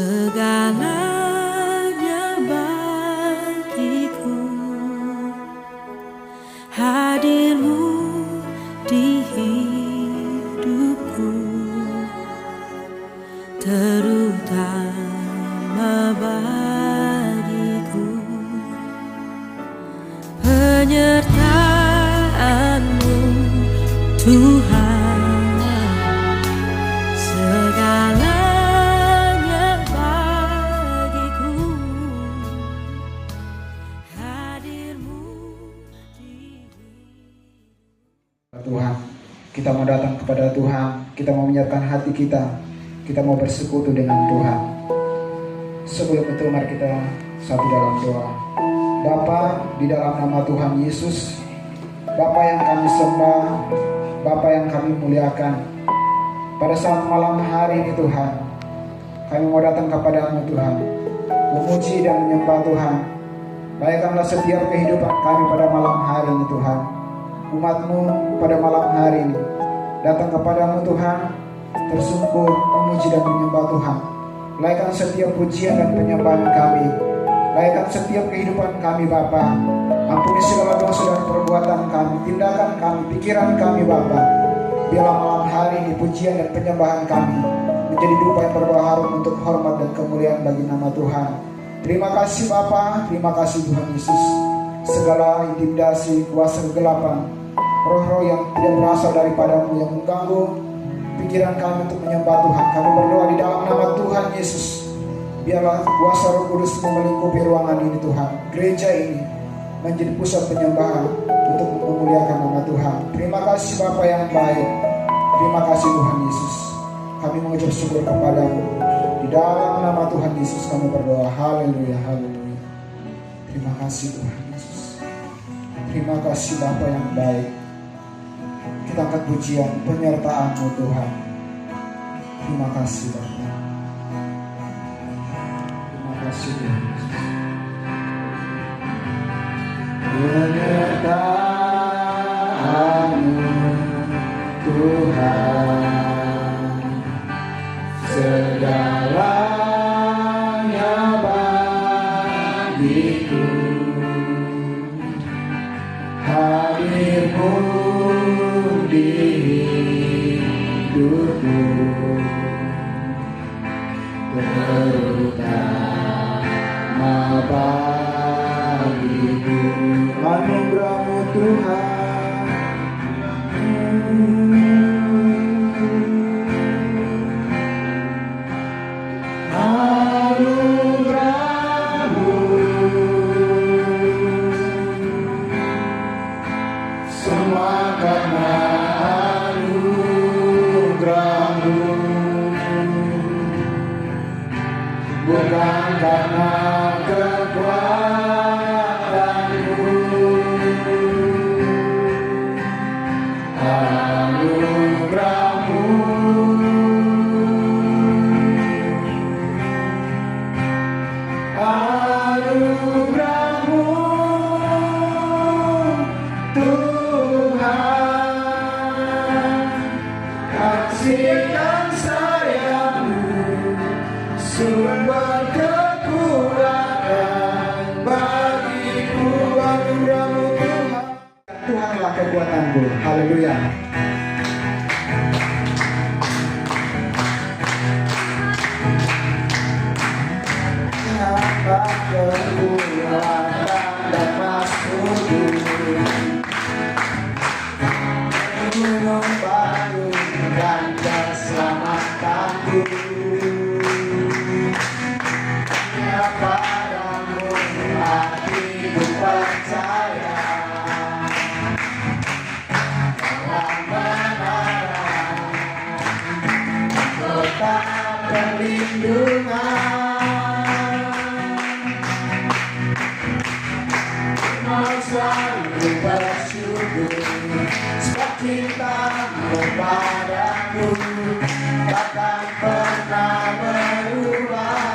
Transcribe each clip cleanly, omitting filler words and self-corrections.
segalanya bagiku. Hadirmu di hidupku, terutama bagiku. Penyertaan-Mu Tuhan, segalanya bagiku. Hadir-Mu di Tuhan, kita mau datang kepada Tuhan, kita mau menyerahkan hati kita mau bersekutu dengan Tuhan. Sebelum itu mari kita satu dalam doa. Bapa, di dalam nama Tuhan Yesus, Bapa yang kami sembah, Bapa yang kami muliakan, pada saat malam hari ini Tuhan, kami mau datang kepadamu Tuhan, memuji dan menyembah Tuhan. Layakkanlah setiap kehidupan kami pada malam hari ini Tuhan. Umat-Mu pada malam hari ini datang kepadamu Tuhan, tersungkur memuji dan menyembah Tuhan. Layakkan setiap pujian dan penyembahan kami, layakkan setiap kehidupan kami Bapa. Ampuni segala dosa dan perbuatan kami, tindakan kami, pikiran kami Bapa. Biarlah malam hari ini pujian dan penyembahan kami menjadi dupa yang berbau harum untuk hormat dan kemuliaan bagi nama Tuhan. Terima kasih Bapa, terima kasih Tuhan Yesus. Segala intimidasi, kuasa kegelapan, roh-roh yang tidak berasal daripadamu yang mengganggu pikiran kami untuk menyembah Tuhan, kami berdoa di dalam nama Tuhan Yesus. Biarlah kuasa Roh Kudus melingkupi ruangan ini Tuhan, gereja ini menjadi pusat penyembahan untuk memuliakan nama Tuhan. Terima kasih Bapa yang baik, terima kasih Tuhan Yesus. Kami mengucap syukur kepadamu. Di dalam nama Tuhan Yesus kami berdoa. Haleluya, haleluya. Terima kasih Tuhan Yesus. Terima kasih Bapa yang baik. Kita angkat pujian penyertaan-Mu Tuhan. Terima kasih Bapa. Terima kasih Tuhan Yesus. Penyertaan-Mu Tuhan, segalanya bagiku. Hadir-Mu di hidupku, terutama bagiku. Anugerah-Mu Tuhan, anugerah-Mu, semua karena anugerah-Mu, bukan karena kekuatan-Mu. Anugerah-Mu, anugerah-Mu Tuhan, kasih dan sayang-Mu, sumber kekuatan bagiku. Anugerah-Mu Tuhan, Tuhanlah kekuatan-Ku. Haleluya. Apa kekuatan dan maksud-Mu, gunung payung dan keselamatan-Ku. Padamu hatiku percaya, dalam kebenaran kota perlindungan. Mau selalu bersyukur, sebab cinta-Mu padaku takkan pernah berubah.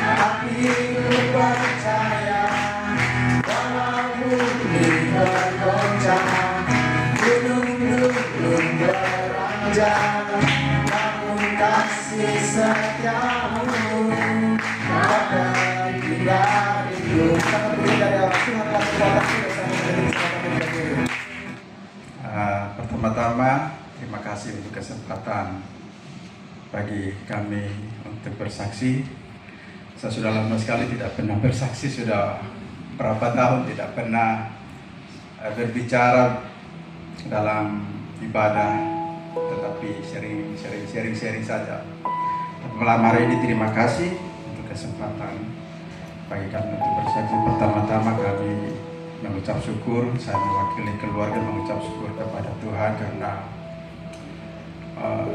Hatiku percaya, walau bumi bergoncang, gunung-gunung beranjak, namun kasih setiamu Sangat berdiri dari awal. Tuhan kasih kekuatan kita sama menjadi kesempatan kita dulu. Pertama-tama terima kasih untuk kesempatan bagi kami untuk bersaksi. Saya sudah lama sekali tidak pernah bersaksi, sudah berapa tahun tidak pernah berbicara dalam ibadah, tetapi sharing saja. Malam hari ini terima kasih untuk kesempatan bagi kami untuk bersaksi. Pertama-tama kami mengucap syukur, saya mewakili keluarga mengucap syukur kepada Tuhan karena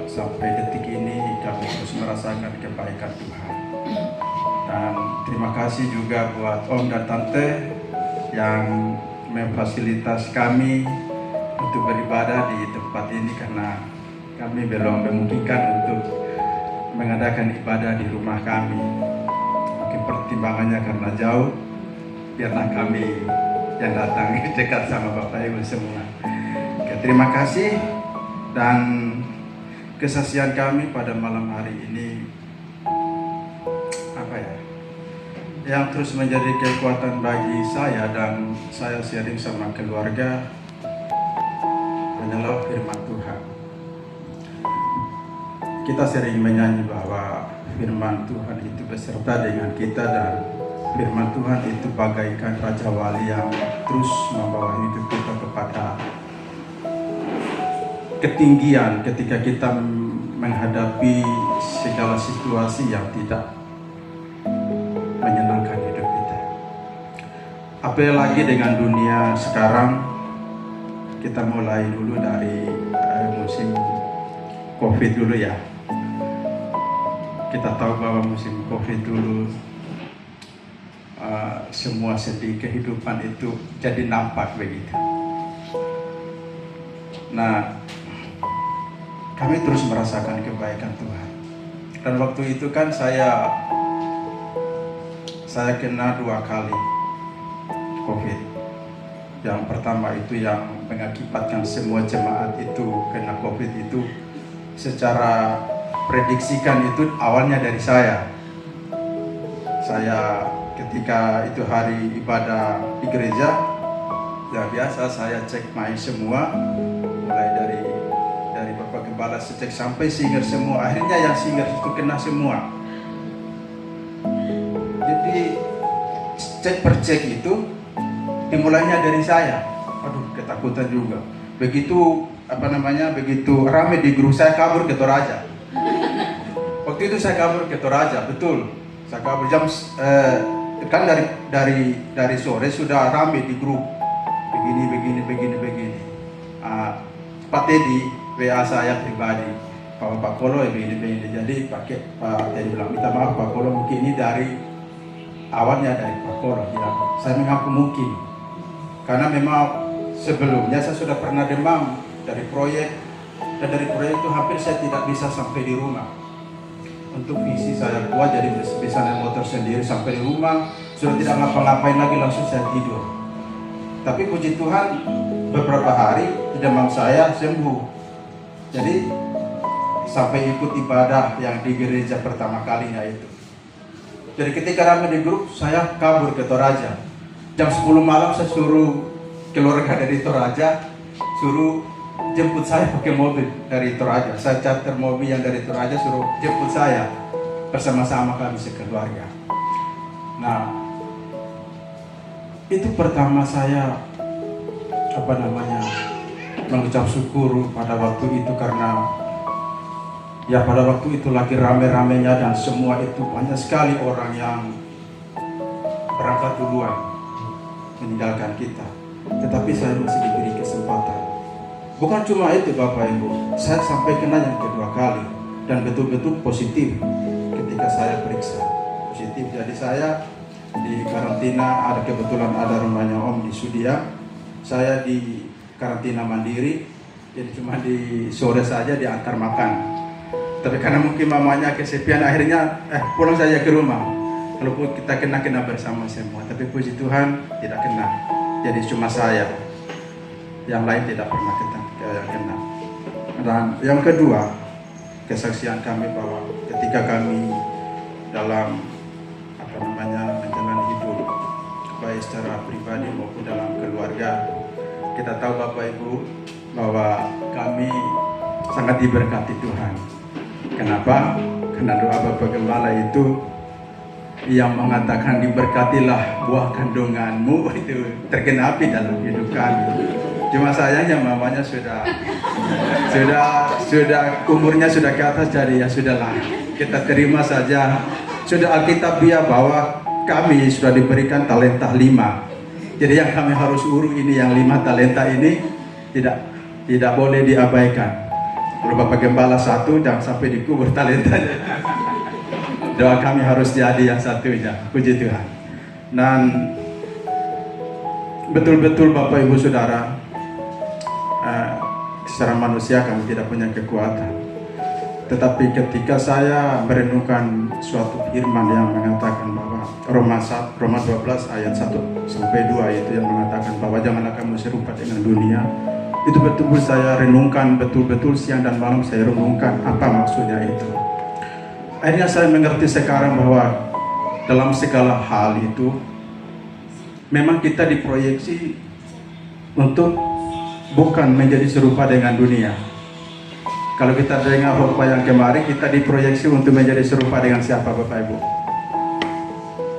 sampai detik ini kami terus merasakan kebaikan Tuhan. Dan terima kasih juga buat Om dan Tante yang memfasilitasi kami untuk beribadah di tempat ini karena kami belum memungkinkan untuk mengadakan ibadah di rumah kami. Mungkin pertimbangannya karena jauh, biarlah kami yang datang dekat sama Bapak Ibu semua. Oke, terima kasih. Dan kesaksian kami pada malam hari ini yang terus menjadi kekuatan bagi saya dan saya sharing sama keluarga hanyalah firman Tuhan. Kita sering menyanyi bahwa firman Tuhan itu beserta dengan kita dan firman Tuhan itu bagaikan Raja Wali yang terus membawa hidup kita kepada ketinggian ketika kita menghadapi segala situasi yang tidak menyenangkan hidup kita. Apalagi dengan dunia sekarang, kita mulai dulu dari musim COVID dulu ya. Kita tahu bahwa musim COVID dulu semua sedih kehidupan itu jadi nampak begitu. Nah, kami terus merasakan kebaikan Tuhan. Dan waktu itu kan saya kena 2 kali COVID. Yang pertama itu yang mengakibatkan semua jemaat itu kena COVID itu secara prediksikan itu awalnya dari saya. Saya ketika itu hari ibadah di gereja, ya biasa saya cek main semua, mulai dari Bapak Gembala cek sampai singer semua. Akhirnya yang singer itu kena semua. Jadi cek per cek itu dimulainya dari saya. Aduh, ketakutan juga. Begitu begitu rame di grup, saya kabur ke Toraja. Waktu itu saya kabur ke Toraja, betul. Saya kabur jam kan dari sore sudah rame di grup. Begini. Pak Teddy WA saya pribadi, Pak Kolo begini. Jadi Pak Teddy bilang, minta maaf Pak Kolo, mungkin ini awalnya dari Pak Kolo. Saya mengaku mungkin, karena memang sebelumnya saya sudah pernah demam dari proyek, dan dari proyek itu hampir saya tidak bisa sampai di rumah. Untuk visi saya kuat, jadi bisa naik motor sendiri sampai di rumah, sudah tidak ngapa-ngapain lagi, langsung saya tidur. Tapi puji Tuhan, beberapa hari demam saya sembuh. Jadi sampai ikut ibadah yang di gereja pertama kalinya itu. Jadi ketika ramai di grup, saya kabur ke Toraja. Jam 10 malam saya suruh keluarga dari Toraja, suruh jemput saya pakai mobil dari Toraja. Saya charter mobil yang dari Toraja, suruh jemput saya. Bersama-sama kami sekeluarga. Nah, itu pertama saya mengucap syukur pada waktu itu, karena ya pada waktu itu lagi rame-ramenya dan semua itu banyak sekali orang yang berangkat duluan meninggalkan kita. Tetapi saya masih diberi kesempatan. Bukan cuma itu Bapak Ibu, saya sampai kena yang kedua kali dan betul-betul positif ketika saya periksa. Positif, jadi saya di karantina, kebetulan ada rumahnya Om di Sudia. Saya di karantina mandiri, jadi cuma di sore saja diantar makan. Tapi karena mungkin mamanya kesepian, akhirnya pulang saja ke rumah. Kalau kita kena bersama semua, tapi puji Tuhan tidak kena. Jadi cuma saya, yang lain tidak pernah kena. Dan yang kedua, kesaksian kami bahwa ketika kami dalam menjalani hidup, baik secara pribadi maupun dalam keluarga. Kita tahu Bapak Ibu bahwa kami sangat diberkati Tuhan. Kenapa? Karena doa Bapak Gembala itu yang mengatakan diberkatilah buah kandunganmu itu tergenapi dalam hidup kami. Cuma sayangnya mamanya sudah umurnya sudah ke atas, jadi ya sudahlah, kita terima saja. Sudah Alkitabiah bahwa kami sudah diberikan talenta 5. Jadi yang kami harus urus ini, yang 5 talenta ini tidak boleh diabaikan. Kalau Bapak Gembala 1 jangan sampai dikubur talentanya. Doa kami harus jadi yang satunya. Puji Tuhan. Dan betul-betul Bapak Ibu Saudara, secara manusia kami tidak punya kekuatan. Tetapi ketika saya merenungkan suatu firman yang mengatakan bahwa Roma 12 ayat 1 sampai 2 itu yang mengatakan bahwa janganlah kamu serupa dengan dunia. Itu betul-betul saya renungkan, betul-betul siang dan malam saya renungkan apa maksudnya itu. Akhirnya saya mengerti sekarang bahwa dalam segala hal itu memang kita diproyeksi untuk bukan menjadi serupa dengan dunia. Kalau kita dengar khotbah yang kemarin, kita diproyeksi untuk menjadi serupa dengan siapa Bapak Ibu?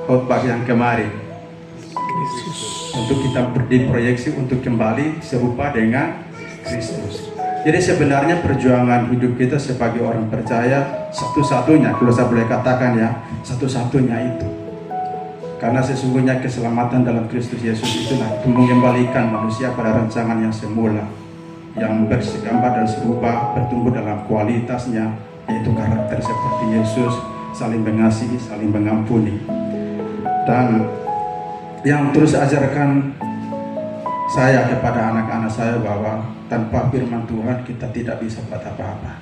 Khotbah yang kemarin, untuk kita diproyeksi untuk kembali serupa dengan Kristus. Jadi sebenarnya perjuangan hidup kita sebagai orang percaya satu-satunya, kalau saya boleh katakan ya, satu-satunya itu. Karena sesungguhnya keselamatan dalam Kristus Yesus itulah mengembalikan manusia pada rancangan yang semula, yang bersegambar dan serupa, bertumbuh dalam kualitasnya, yaitu karakter seperti Yesus, saling mengasihi, saling mengampuni. Dan yang terus ajarkan saya kepada anak-anak saya bahwa tanpa firman Tuhan kita tidak bisa buat apa-apa.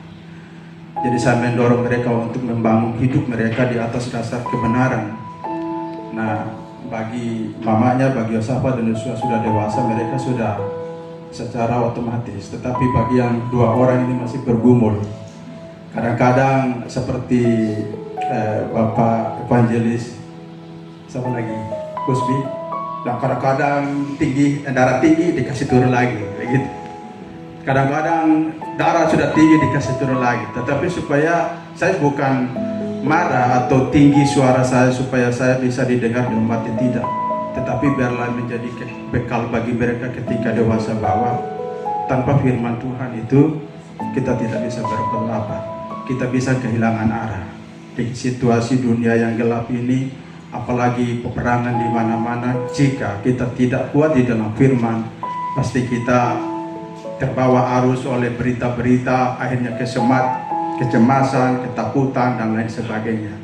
Jadi saya mendorong mereka untuk membangun hidup mereka di atas dasar kebenaran. Nah, bagi mamanya, bagi Yosafat dan Yosua sudah dewasa, mereka sudah secara otomatis. Tetapi bagi yang 2 orang ini masih bergumul. Kadang-kadang seperti Bapak Evangelis, siapa lagi? Kusbi. Dan kadang-kadang darah tinggi dikasih turun lagi, begitu. Kadang-kadang darah sudah tinggi dikasih turun lagi. Tetapi supaya saya bukan marah atau tinggi suara saya supaya saya bisa didengar dalam hati, tidak. Tetapi biarlah menjadi bekal bagi mereka ketika dewasa bahwa tanpa firman Tuhan itu kita tidak bisa berbuat apa. Kita bisa kehilangan arah. Di situasi dunia yang gelap ini, apalagi peperangan di mana-mana, jika kita tidak kuat di dalam firman, pasti kita terbawa arus oleh berita-berita, akhirnya kecemasan, ketakutan, dan lain sebagainya.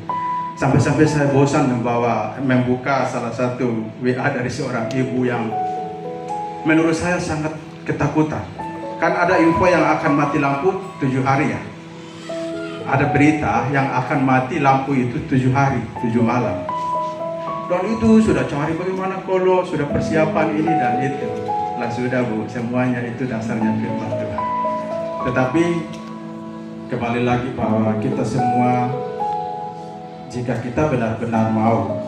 Sampai-sampai saya bosan membuka salah satu WA dari seorang ibu yang menurut saya sangat ketakutan. Kan ada info yang akan mati lampu 7 hari ya. Ada berita yang akan mati lampu itu 7 hari, 7 malam. Dan itu sudah cari bagaimana kalau sudah persiapan ini dan itu. Lah sudah Bu, semuanya itu dasarnya firman Tuhan. Tetapi kembali lagi bahwa kita semua, jika kita benar-benar mau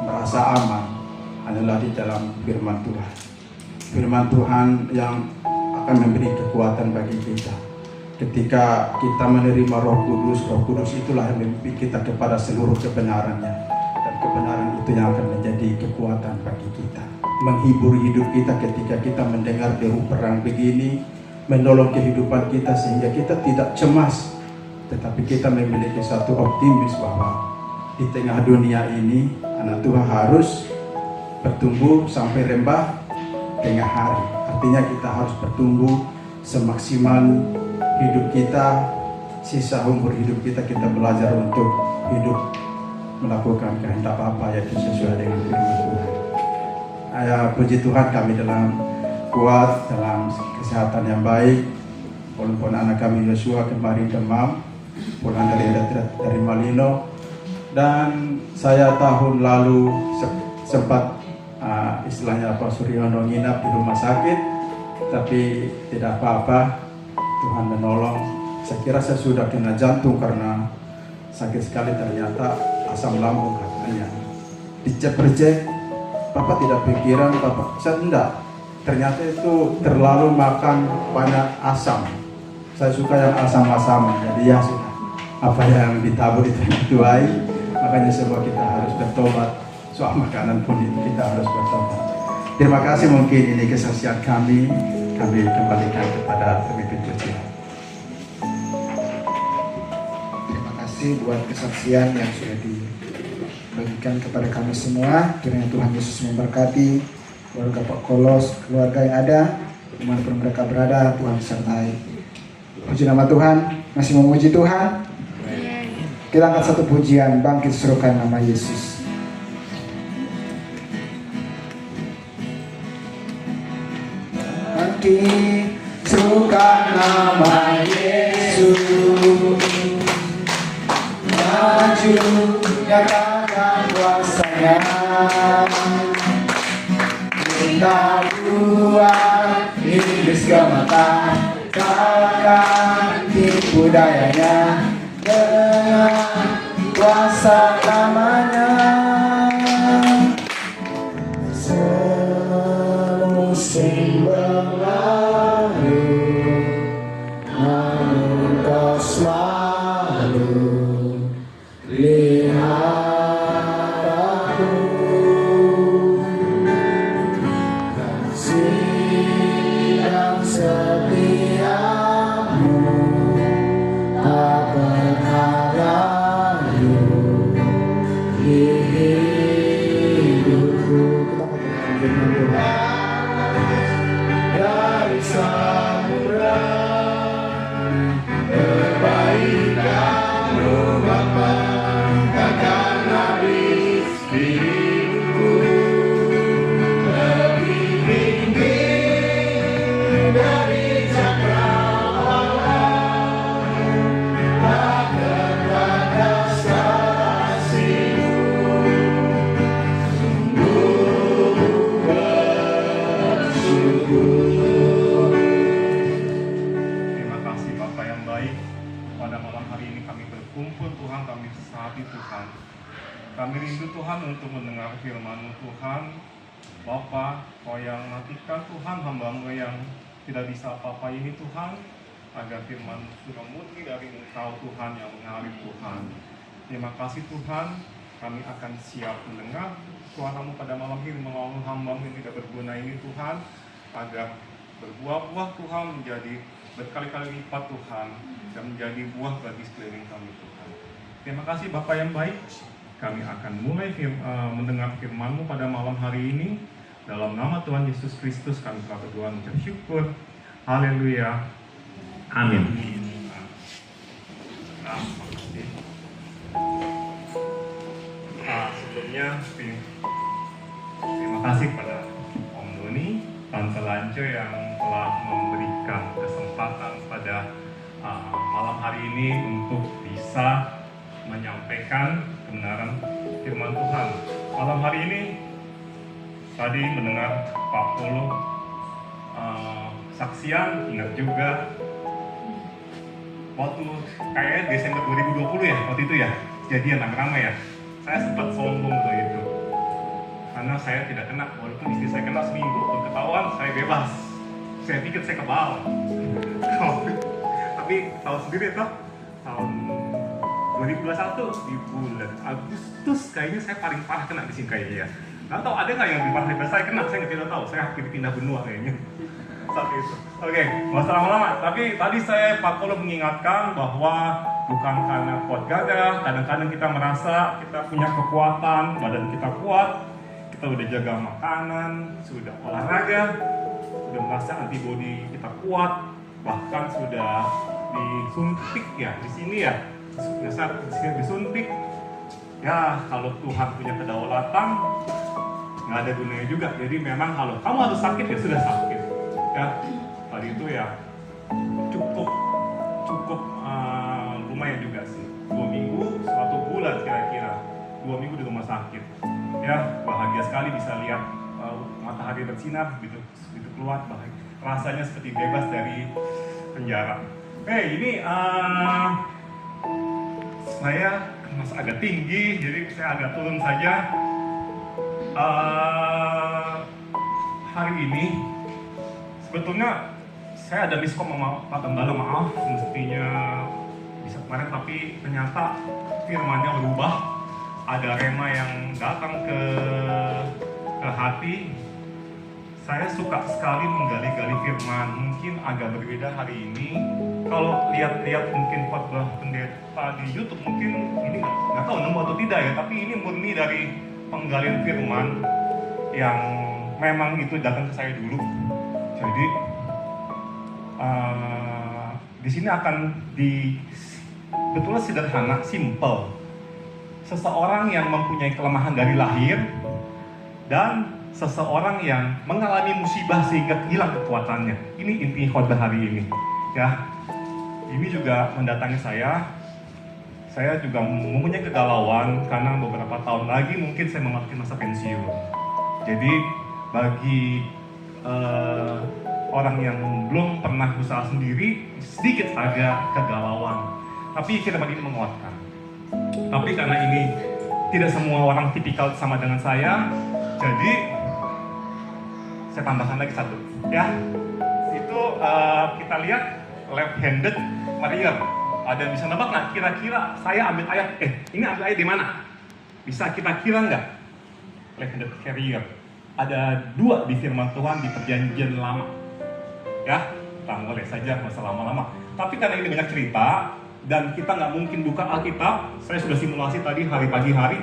merasa aman, adalah di dalam firman Tuhan. Firman Tuhan yang akan memberi kekuatan bagi kita. Ketika kita menerima Roh Kudus itulah yang memimpin kita kepada seluruh kebenarannya. Dan kebenaran itu yang akan menjadi kekuatan bagi kita. Menghibur hidup kita ketika kita mendengar deru perang begini, menolong kehidupan kita sehingga kita tidak cemas, tetapi kita memiliki satu optimis bahwa di tengah dunia ini anak Tuhan harus bertumbuh sampai rembah tengah hari. Artinya kita harus bertumbuh semaksimal hidup kita, sisa umur hidup kita belajar untuk hidup melakukan kehendak Bapa, yaitu sesuai dengan firman Tuhan. Puji Tuhan, kami dalam kuat, dalam kesehatan yang baik. Walaupun anak kami Yosua kemarin demam, pulang dari Malino, dan saya tahun lalu sempat istilahnya Pak Suryono nginap di rumah sakit, tapi tidak apa-apa, Tuhan menolong. Saya kira saya sudah kena jantung karena sakit sekali, ternyata asam lambung katanya. Dicek-cek Papa tidak pikiran, Papa saya tidak. Ternyata itu terlalu makan banyak asam. Saya suka yang asam-asam, jadi ya sudah. Apa yang ditabur itu dituai, makanya semua kita harus bertobat. Soal makanan pun kita harus bertobat. Terima kasih, mungkin ini kesaksian kami kembalikan kepada pemimpin kecil. Terima kasih buat kesaksian yang sudah dibagikan kepada kami semua. Kiranya Tuhan Yesus memberkati keluarga Pak Kolos, keluarga yang ada, dimanapun mereka berada, Tuhan sertai. Puji nama Tuhan, masih memuji Tuhan. Kita angkat satu pujian, bangkit serukan nama Yesus. Bangkit serukan nama Yesus. Maju nyatakan kuasanya. Kita buat iblis gemakan, kalahkan tipu dayanya dengan kuasa namanya. Semusim berlalu, namun kau selalu lihat aku. Kasih dan setiamu tak pernah di hidupku. Dari samudra kebaikan-Mu Bapa takkan habis di hidupku. Lebih tinggi dari cakrawala, tak terbatas kasih-Mu. Terima kasih Bapa yang baik. Pada malam hari ini kami berkumpul Tuhan, kami sehati Tuhan. Kami rindu Tuhan untuk mendengar firman-Mu Tuhan. Bapa, Kau yang matikan Tuhan hamba-Mu yang tidak bisa apa-apa ini Tuhan, agar firman sudah murni dari Engkau Tuhan yang mengalir Tuhan. Terima kasih Tuhan, kami akan siap mendengar suara-Mu pada malam ini melalui hamba-Mu yang tidak berguna ini Tuhan, agar berbuah-buah Tuhan menjadi berkali-kali lipat Tuhan dan menjadi buah bagi sekeliling kami Tuhan. Terima kasih Bapa yang baik. Kami akan mulai mendengar firman-Mu pada malam hari ini. Dalam nama Tuhan Yesus Kristus kami telah berdoa mengucap syukur. Haleluya. Amin. Sebelumnya terima kasih kepada Om Doni, Tante Lanco yang telah memberikan kesempatan pada malam hari ini untuk bisa menyampaikan kebenaran firman Tuhan. Malam hari ini tadi mendengar Pak Polo saksian, ingat juga waktu kayaknya Desember 2020 ya, waktu itu ya, kejadian rame-rame ya. Saya sempat sombong waktu itu karena saya tidak kena, walaupun istri saya kena seminggu, kalau ketahuan saya bebas. Saya pikir saya kebal. Tapi tahu sendiri toh, tahun 2021 di bulan Agustus kayaknya saya paling parah kena di sini kayaknya ya. Nggak tahu ada nggak yang lebih parah daripada saya kena, saya tidak tahu. Saya hampir pindah benua kayaknya saat itu. Oke, nggak usah lama-lama. Tapi tadi Pak Polo mengingatkan bahwa bukan karena kuat gagah, kadang-kadang kita merasa kita punya kekuatan, badan kita kuat, kita udah jaga makanan, sudah olahraga, sudah merasa antibodi kita kuat, bahkan sudah disuntik ya di sini ya, saat disuntik ya. Kalau Tuhan punya kedaulatan nggak ada gunanya juga. Jadi memang kalau kamu harus sakit ya sudah sakit ya. Tadi itu ya cukup lumayan juga sih, 2 minggu 1 bulan kira-kira, 2 minggu di rumah sakit ya. Bahagia sekali bisa lihat matahari bersinar begitu keluar, rasanya seperti bebas dari penjara. Ini saya masih agak tinggi, jadi saya agak turun saja. Hari ini sebetulnya saya ada miskom sama Pak Gembala, maaf mestinya bisa kemarin, tapi ternyata firmannya berubah. Ada rema yang datang ke hati. Saya suka sekali menggali-gali firman. Mungkin agak berbeda hari ini. Kalau lihat-lihat mungkin khotbah pendeta di YouTube, mungkin ini nggak tahu nemu atau tidak ya. Tapi ini murni dari penggalian firman yang memang itu datang ke saya dulu. Jadi di sini akan betulnya sederhana, simple. Seseorang yang mempunyai kelemahan dari lahir dan seseorang yang mengalami musibah sehingga hilang kekuatannya. Ini inti khotbah hari ini. Ya, ini juga mendatangi saya. Saya juga mempunyai kegalauan karena beberapa tahun lagi mungkin saya memasuki masa pensiun. Jadi bagi orang yang belum pernah usaha sendiri, sedikit agak kegalauan. Tapi firman ini menguatkan. Tapi karena ini tidak semua orang tipikal sama dengan saya, jadi saya tambahkan lagi satu. Ya, itu kita lihat left-handed warrior. Ada yang bisa nebak nggak? Kira-kira saya ambil ayat, ini ambil ayat di mana? Bisa kita kira nggak? Left-handed warrior. Ada 2 di firman Tuhan di Perjanjian Lama. Ya, kita boleh saja masa lama-lama. Tapi karena ini banyak cerita dan kita nggak mungkin buka Alkitab, saya sudah simulasi tadi pagi hari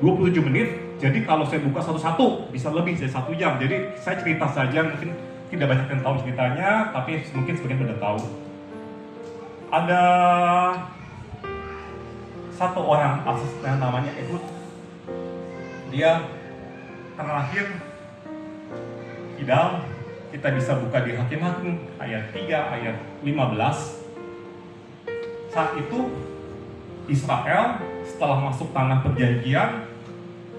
27 menit. Jadi kalau saya buka satu-satu bisa lebih dari 1 jam. Jadi saya cerita saja, mungkin tidak banyak yang tahu ceritanya, tapi mungkin sebagian sudah tahu. Ada satu orang asis yang namanya Ehud. Dia terlahir kidal. Kita bisa buka di Hakim-Hakim ayat 3, ayat 15. Saat itu Israel setelah masuk tanah perjanjian,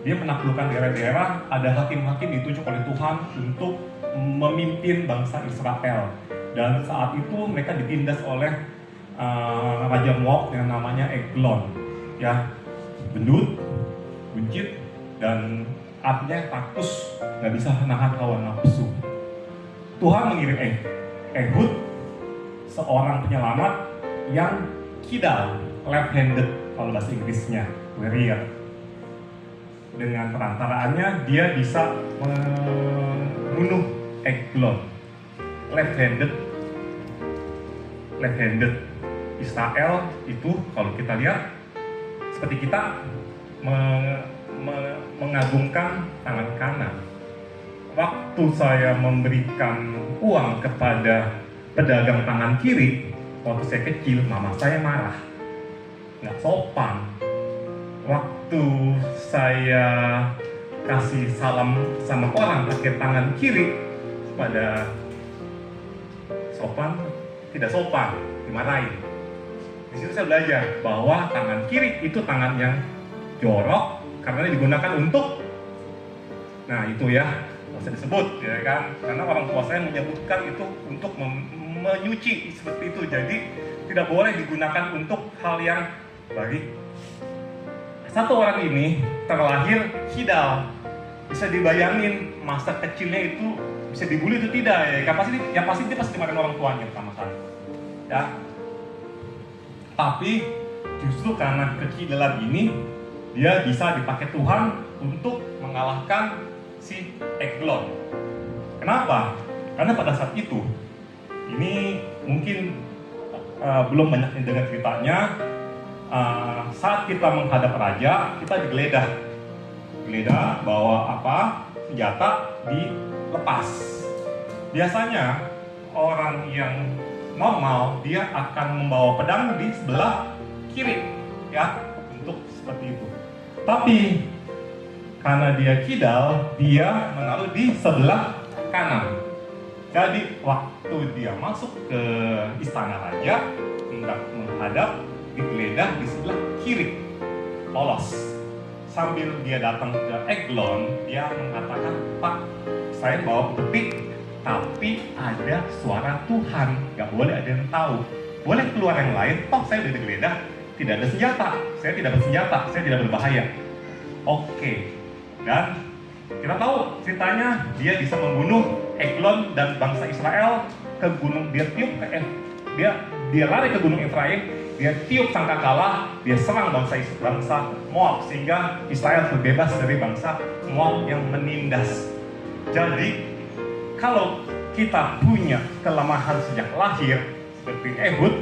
dia menaklukkan daerah-daerah. Ada hakim-hakim ditunjuk oleh Tuhan untuk memimpin bangsa Israel. Dan saat itu mereka ditindas oleh Raja Moab yang namanya Eglon. Ya, gendut, buncit, dan artinya takus, nggak bisa menahan hawa nafsu. Tuhan mengirim Ehud, seorang penyelamat yang kidal, left-handed kalau bahasa Inggrisnya, warrior. Dengan perantaraannya dia bisa membunuh Eglon. Left-handed Israel itu kalau kita lihat seperti kita mengagungkan tangan kanan. Waktu saya memberikan uang kepada pedagang tangan kiri, waktu saya kecil, mama saya marah, nggak sopan. Waktu saya kasih salam sama orang pakai tangan kiri, pada sopan, tidak sopan, dimarahin. Di situ saya belajar bahwa tangan kiri itu tangan yang jorok karena digunakan untuk, nah itu ya, bisa disebut ya kan, karena orang tua saya menyebutkan itu untuk menyuci seperti itu, jadi tidak boleh digunakan untuk hal yang baik. Satu orang ini terlahir kidal. Bisa dibayangin masa kecilnya itu bisa dibully itu tidak ya, pasti dia pasti dimarahin orang tuanya pertama kali ya. Tapi justru karena kekidalan ini dia bisa dipakai Tuhan untuk mengalahkan si Eglon. Kenapa? Karena pada saat itu, ini mungkin belum banyak yang dengar ceritanya, saat kita menghadap raja, kita digeledah bawa senjata dilepas. Biasanya orang yang normal dia akan membawa pedang di sebelah kiri ya, untuk seperti itu. Tapi karena dia kidal, dia menaruh di sebelah kanan. Jadi waktu dia masuk ke istana raja, hendak menghadap, digeledah di sebelah kiri, lolos. Sambil dia datang ke Eglon, dia mengatakan, "Pak, saya bawa peti, tapi ada suara Tuhan, gak boleh ada yang tahu. Boleh keluar yang lain, toh saya udah digeledah, tidak ada senjata, saya tidak bersenjata, saya tidak berbahaya." Oke. Dan Kita tahu ceritanya dia bisa membunuh Eglon dan bangsa Israel ke gunung. Dia lari ke gunung Efraim, dia tiup sangkakala, dia serang bangsa Moab sehingga Israel terbebas dari bangsa Moab yang menindas. Jadi kalau kita punya kelemahan sejak lahir seperti Ehud,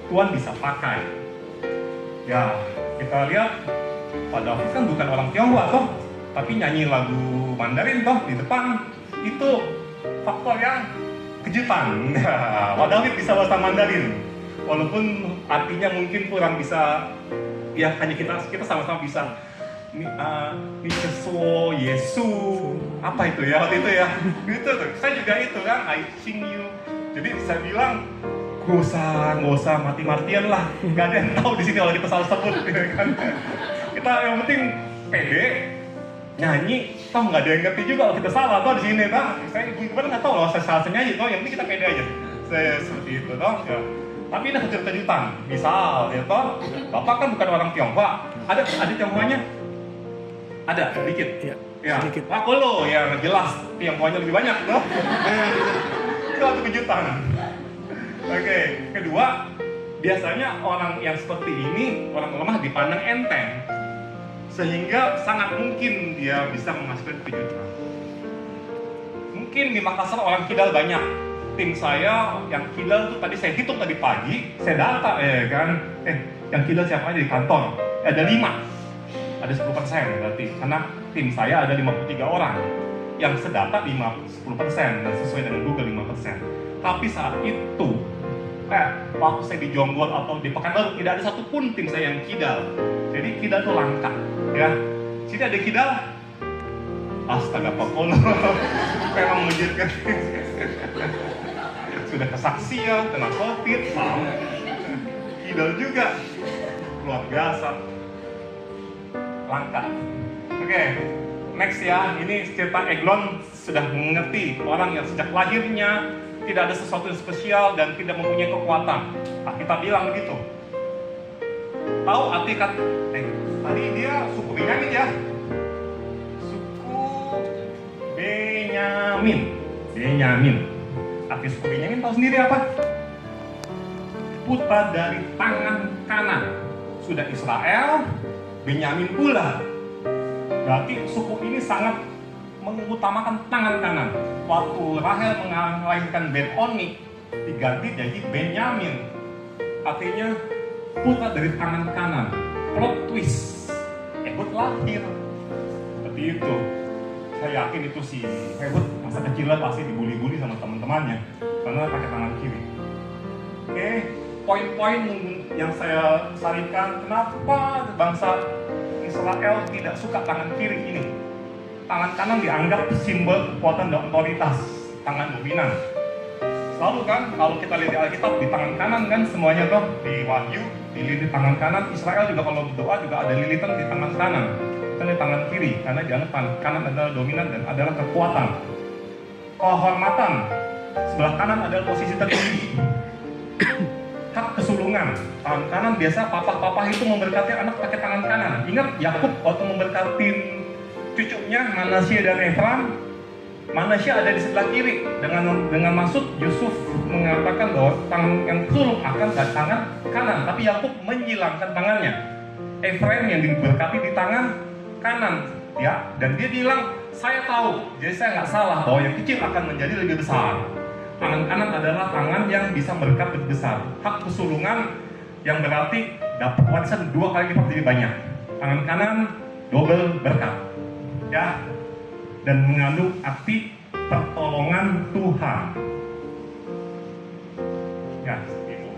Tuhan bisa pakai. Ya, kita lihat Pak David kan bukan orang Tionghoa toh, tapi nyanyi lagu Mandarin toh di depan. Itu faktor yang kejutan. Pak David bisa bahasa Mandarin, walaupun artinya mungkin kurang bisa. Ya hanya kita sama-sama bisa. Yesu, Yesu, apa itu ya waktu itu ya? Gitu tuh. Saya juga itu kan, I sing you. Jadi saya bilang, nggak usah mati-matian lah. Gak ada yang tahu di sini kalau kita salah sebut, kan? Kita yang penting pede nyanyi, toh nggak ada yang ngerti juga kalau kita salah toh di sini toh. Saya bener nggak tahu kalau saya salah nyanyi toh, yang penting kita pede aja. Saya seperti itu toh. Ya. Tapi ini kejutan. Misal ya toh, Bapak kan bukan orang Tionghoa. Ada Tionghoanya? Ada sedikit. Ya. Sedikit. Pak Kolo yang jelas Tionghoanya lebih banyak toh. Itu satu kejutan. Oke, kedua, biasanya orang yang seperti ini, orang lemah dipandang enteng. Sehingga sangat mungkin dia bisa menghasilkan kejutan. Mungkin di Makassar orang kidal banyak. Tim saya yang kidal tuh tadi saya hitung tadi pagi, saya data yang kidal siapa aja di kantor? Ada 5. Ada 10% berarti. Karena tim saya ada 53 orang. Yang sedata 10% dan sesuai dengan Google 5%. Tapi saat itu waktu saya di Jonggol atau di Pekanbaru tidak ada satupun tim saya yang kidal. Jadi kidal itu langka, ya. Sini ada kidal, astaga Pak Kolo, memang mengejutkan. Sudah kesaksian, kena COVID, kidal juga, luar biasa, langka. Oke, next ya, ini cerita Eglon sudah mengerti orang yang sejak lahirnya tidak ada sesuatu yang spesial dan tidak mempunyai kekuatan. Nah, kita bilang begitu. Tahu arti kata tadi dia suku Benyamin ya. Suku Benyamin. Arti suku Benyamin tahu sendiri apa? Putra dari tangan kanan. Sudah Israel, Benyamin pula. Berarti suku ini sangat mengutamakan tangan kanan. Waktu Rahel melahirkan Ben-Oni diganti jadi Benyamin. Artinya putra dari tangan kanan. Plot twist. Ehud lahir seperti itu. Saya yakin itu si Ehud masa kecilnya pasti dibully-bully sama teman-temannya karena pakai tangan kiri. Oke, poin-poin yang saya sarikan kenapa bangsa Israel tidak suka tangan kiri ini. Tangan kanan dianggap simbol kekuatan dan otoritas, tangan dominan. Selalu kan, kalau kita lihat di Alkitab, di tangan kanan kan semuanya tuh, di Wahyu, dililit tangan kanan. Israel juga kalau berdoa juga ada lilitan di tangan kanan, bukan di tangan kiri, karena dianggap tangan kanan adalah dominan dan adalah kekuatan. Kehormatan, sebelah kanan adalah posisi tertinggi. Hak kesulungan, tangan kanan biasa papa-papa itu memberkati anak pakai tangan kanan. Ingat Yakub waktu memberkati cucunya Manasya dan Efraim, Manasya ada di sebelah kiri. Dengan maksud Yusuf mengatakan bahwa tangan yang sulung akan dari tangan kanan, tapi Yakub menyilangkan tangannya. Efraim yang diberkati di tangan kanan, ya, dan dia bilang saya tahu, jadi saya nggak salah bahwa yang kecil akan menjadi lebih besar. Tangan kanan adalah tangan yang bisa berkat lebih besar. Hak kesulungan yang berarti dapat warisan 2 kali lipat jadi banyak. Tangan kanan double berkat. Ya, dan mengandung arti pertolongan Tuhan. Ya, itu.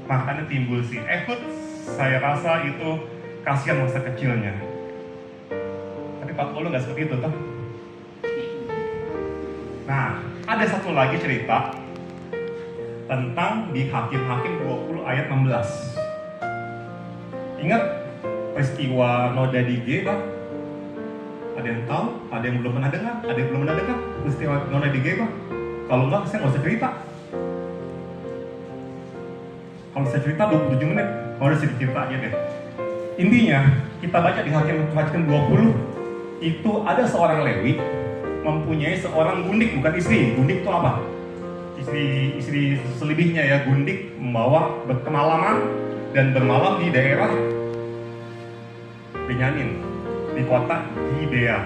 Makanya timbul si Ehud, saya rasa itu kasihan masa kecilnya. Tapi Pak Kolo nggak seperti itu, toh? Nah, ada satu lagi cerita tentang di Hakim-Hakim 20 ayat 16. Ingat peristiwa Noda Dige, Pak? Ada yang tahu? Ada yang belum pernah dengar? Ada yang belum pernah dengar peristiwa Noda Dige, Pak? Kalau enggak, saya nggak usah cerita. Kalau saya cerita 27 menit, udah sedikit cerita aja deh. Intinya, kita baca di Hakim 20 itu ada seorang Lewi mempunyai seorang gundik, bukan istri. Gundik itu apa? Istri selebihnya ya. Gundik membawa berkemalaman dan bermalam di daerah Benyamin, di kota Gibea,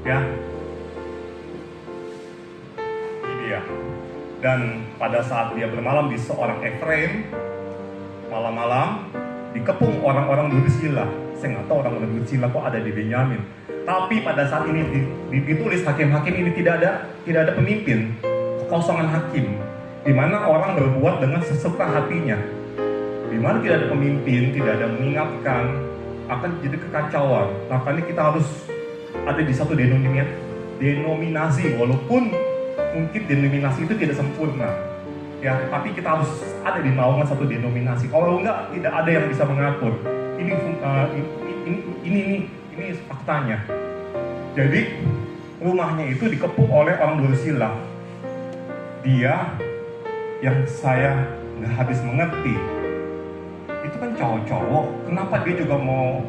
ya, Gibea. Dan pada saat dia bermalam di seorang Efraim, malam-malam dikepung orang-orang Dursila. Saya nggak tahu orang-orang Dursila kok ada di Benyamin. Tapi pada saat ini ditulis hakim-hakim ini tidak ada pemimpin, kekosongan hakim, di mana orang berbuat dengan sesuka hatinya, di mana tidak ada pemimpin, tidak ada mengingatkan, akan jadi kekacauan. Makanya kita harus ada di satu denominasi, walaupun mungkin denominasi itu tidak sempurna, ya, tapi kita harus ada di naungan satu denominasi. Kalau enggak, tidak ada yang bisa mengatur. Ini faktanya. Jadi rumahnya itu dikepung oleh orang Dursila. Dia yang saya nggak habis mengerti, itu kan cowok-cowok, kenapa dia juga mau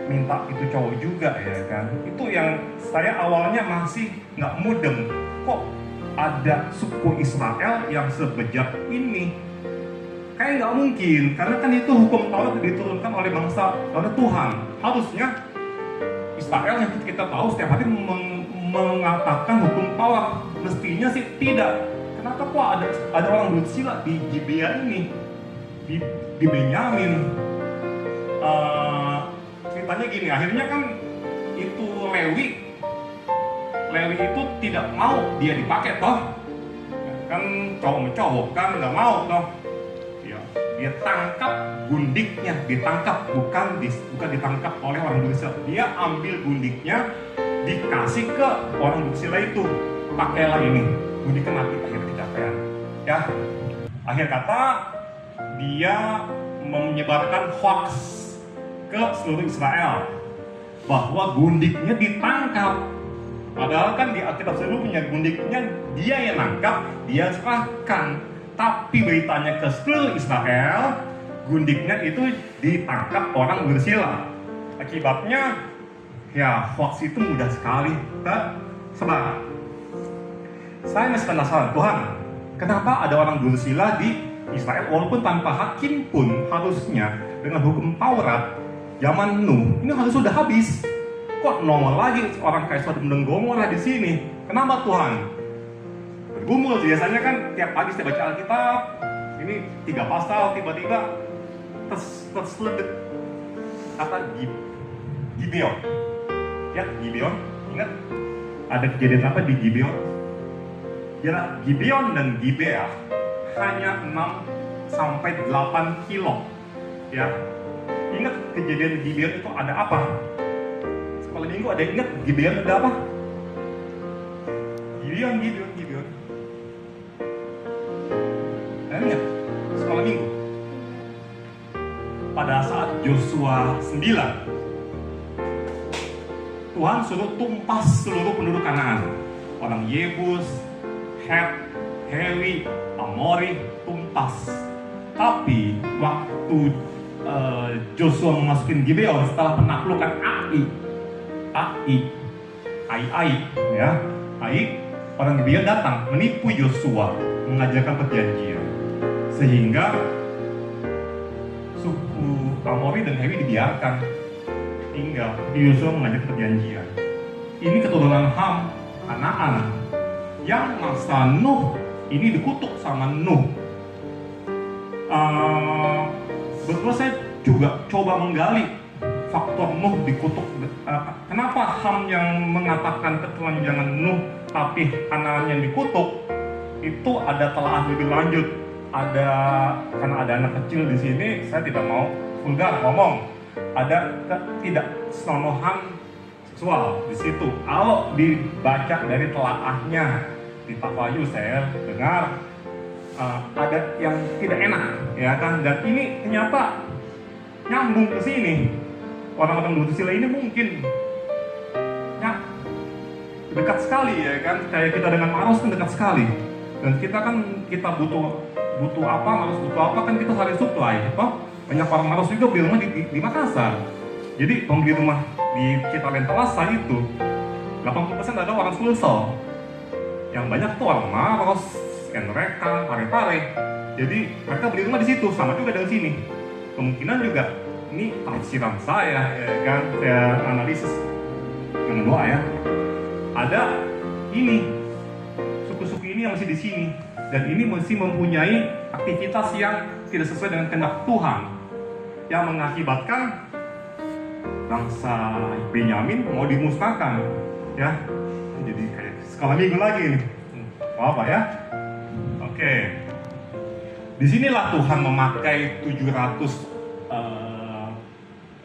minta itu cowok juga, ya kan? Itu yang saya awalnya masih nggak mudeng, kok ada suku Israel yang sebejat ini. Kayak nggak mungkin, karena kan itu hukum Taurat diturunkan oleh bangsa, oleh Tuhan. Harusnya Israel yang kita tahu setiap hari mengatakan hukum Taurat. Mestinya sih tidak. Kenapa kok ada orang Dursila di Gibea ini, di Benyamin? Ceritanya gini, akhirnya kan itu Lewi itu tidak mau dia dipakai toh, kan cowok kan nggak mau toh. Dia tangkap gundiknya, bukan ditangkap oleh orang Dursila. Dia ambil gundiknya, dikasih ke orang Dursila itu, pakailah ini. Gundiknya mati, akhirnya kecapean. Ya, akhir kata dia menyebarkan hoax ke seluruh Israel bahwa gundiknya ditangkap. Padahal kan di Alkitab sebelumnya gundiknya dia yang nangkap, dia serahkan. Tapi beritanya ke seluruh Israel, gundiknya itu ditangkap orang Dursila. Akibatnya, ya hoax itu mudah sekali tersebar. Saya masih penasaran, Tuhan, kenapa ada orang Dursila di Israel walaupun tanpa hakim pun harusnya dengan hukum Taurat zaman Nuh ini harus sudah habis. Kok nongol lagi orang kayak Sodom dan Gomora di sini? Kenapa Tuhan? Bergumul biasanya kan tiap pagi saya baca Alkitab, ini 3 pasal tiba-tiba terseledet kata Gibeon. Ya, Gibeon, ingat ada kejadian apa di Gibeon? Ya, Gibeon dan Gibea hanya 6 sampai 8 kilo. Ya, ingat kejadian Gibeon itu ada apa? Sekolah minggu ada ingat Gibeon ada apa? Gibeon. Ingat sekolah minggu pada saat Yosua 9 Tuhan suruh tumpas seluruh penduduk Kanaan, orang Yebus, Het, Hewi, Amori, tumpas. Tapi waktu Joshua memasukin Gibeon setelah penaklukan Ai, orang Gibeon datang menipu Joshua, mengajarkan perjanjian, sehingga suku Amori dan Hewi dibiarkan tinggal. Yosua mengajarkan perjanjian. Ini keturunan Ham, Kanaan, yang masa Nuh ini dikutuk sama Nuh. Betul, saya juga coba menggali faktor Nuh dikutuk. Kenapa Ham yang mengatakan ketelanjangan Nuh tapi Kanaan yang dikutuk? Itu ada telaah lebih lanjut. Karena ada anak kecil di sini, saya tidak mau vulgar ngomong. Ada ketidaksenonohan seksual di situ. Kalau dibaca dari telaahnya di Tafayu, saya dengar ada yang tidak enak, ya kan? Dan ini ternyata nyambung ke sini. Orang-orang Dursila ini mungkin ya dekat sekali, ya kan? Kayak kita dengan Maros kan dekat sekali. Dan kita butuh apa, Maros butuh apa kan kita saling supply. Banyak orang Maros juga beli rumah di Makassar. Jadi pembeli rumah di Citalentawasa itu 80% ada orang Sulsel. Yang banyak tuh orang Maros, Enreka, Parepare. Jadi mereka beli rumah di situ, sama juga dengan sini. Kemungkinan juga ini tafsiran saya, ya kan, saya analisis yang kedua ya. Ada ini suku-suku ini yang masih di sini, dan ini masih mempunyai aktivitas yang tidak sesuai dengan kehendak Tuhan, yang mengakibatkan bangsa Benyamin mau dimusnahkan, ya. Jadi kayak skala minggu lagi nih, apa ya? Oke. Disinilah Tuhan memakai 700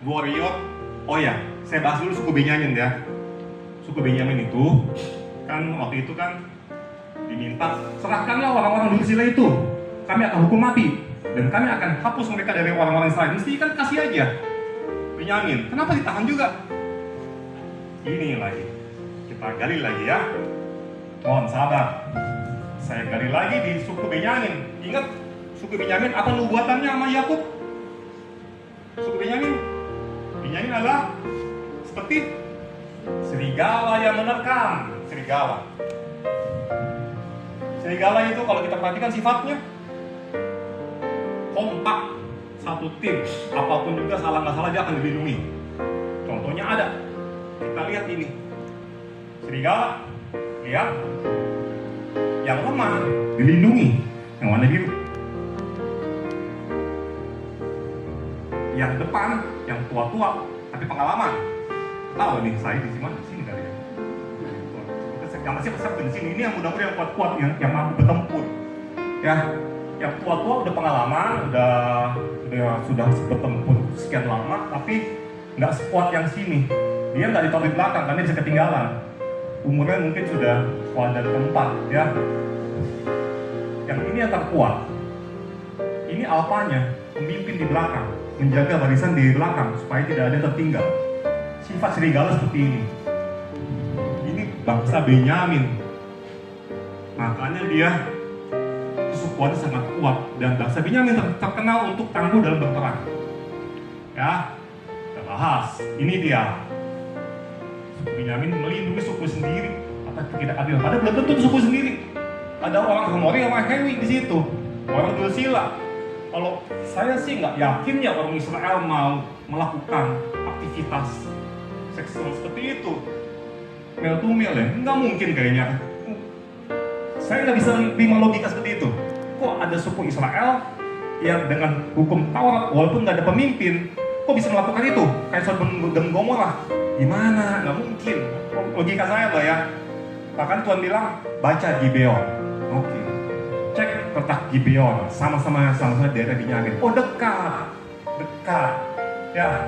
warrior. Oh ya, saya bahas dulu suku Benyamin ya. Suku Benyamin itu kan waktu itu kan diminta, serahkanlah orang-orang Dursila itu, kami akan hukum mati dan kami akan hapus mereka dari orang-orang Israel. Mesti kan kasih aja Benyamin, kenapa ditahan juga? Ini lagi, kita gali lagi ya. Mohon sabar, saya gali lagi di suku Benyamin. Ingat, suku Benyamin apa nubuatannya sama Yakub? Suku Benyamin adalah seperti serigala yang menerkam. Serigala itu kalau kita perhatikan sifatnya kompak, satu tim, apapun juga salah nggak salah dia akan dilindungi. Contohnya ada, kita lihat ini serigala, lihat yang lemah dilindungi, yang warna biru. Yang depan, yang tua-tua tapi pengalaman. Tahu nih saya di sini kali ya. Yang masih besar di sini, ini yang muda-muda yang kuat-kuat, yang mampu bertempur. Ya, yang tua-tua udah pengalaman, sudah bertempur sekian lama, tapi nggak sekuat yang sini. Dia nggak ditaruh di belakang, karena bisa ketinggalan. Umurnya mungkin sudah kuadran keempat, ya. Yang ini yang terkuat. Ini alfanya, pemimpin di belakang, menjaga barisan di belakang supaya tidak ada yang tertinggal. Sifat serigala seperti ini. Ini bangsa Benyamin. Makanya dia kesukuannya sangat kuat, dan bangsa Benyamin terkenal untuk tangguh dalam berperang. Ya, kita bahas. Ini dia. Suku Benyamin melindungi suku sendiri atas ketidakadilan. Padahal belum tentu suku sendiri. Ada orang Hamori, orang Hewi di situ, orang Dursila. Kalau saya sih nggak yakin ya orang Israel mau melakukan aktivitas seksual seperti itu, male to male ya, nggak mungkin kayaknya. Saya nggak bisa terima logika seperti itu. Kok ada suku Israel yang dengan hukum Taurat walaupun nggak ada pemimpin, kok bisa melakukan itu? Kayak Sodom dan Gomora, gimana? Nggak mungkin. Logika saya loh ya. Bahkan Tuhan bilang baca Gibeon. Oke. Cek petak Gibeon, sama-sama daerah Benyamin. Oh dekat. Ya,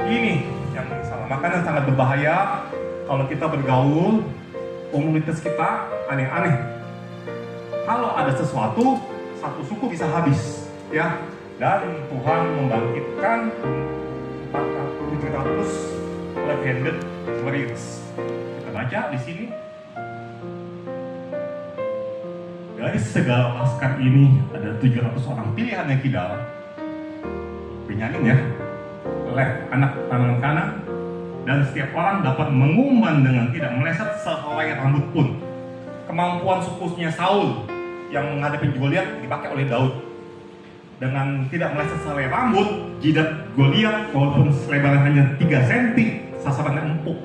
ini yang salah. Makanya sangat berbahaya kalau kita bergaul, komunitas kita aneh-aneh. Kalau ada sesuatu, satu suku bisa habis, ya. Dan Tuhan membangkitkan 700 left-handed warriors. Kita baca di sini. Dari segala laskar ini ada 700 orang pilihan yang kidal. Benyamin ya, left anak tangan kanan, dan setiap orang dapat mengumban dengan tidak meleset sehelai rambut pun. Kemampuan sukunya Saul yang menghadapi Goliat dipakai oleh Daud. Dengan tidak meleset sehelai rambut, jidat Goliat walaupun selebaran hanya 3 cm, sasarannya empuk.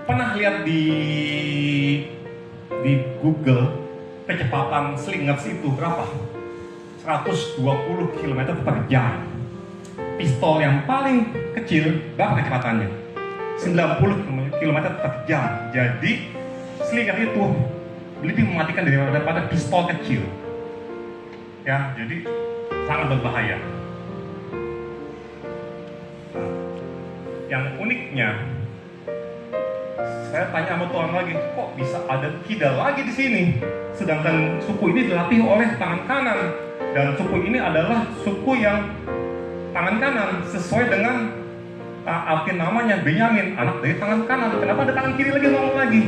Pernah lihat di Google kecepatan slingers itu berapa? 120 km per jam. Pistol yang paling kecil berapa kecepatannya? 90 km per jam. Jadi slinger itu lebih mematikan daripada pistol kecil. Ya, jadi sangat berbahaya. Nah, yang uniknya, saya tanya sama Tuhan lagi, kok bisa ada kidal lagi di sini? Sedangkan suku ini dilatih oleh tangan kanan, dan suku ini adalah suku yang tangan kanan sesuai dengan arti namanya, Benyamin, anak dari tangan kanan. Kenapa ada tangan kiri lagi ngomong lagi?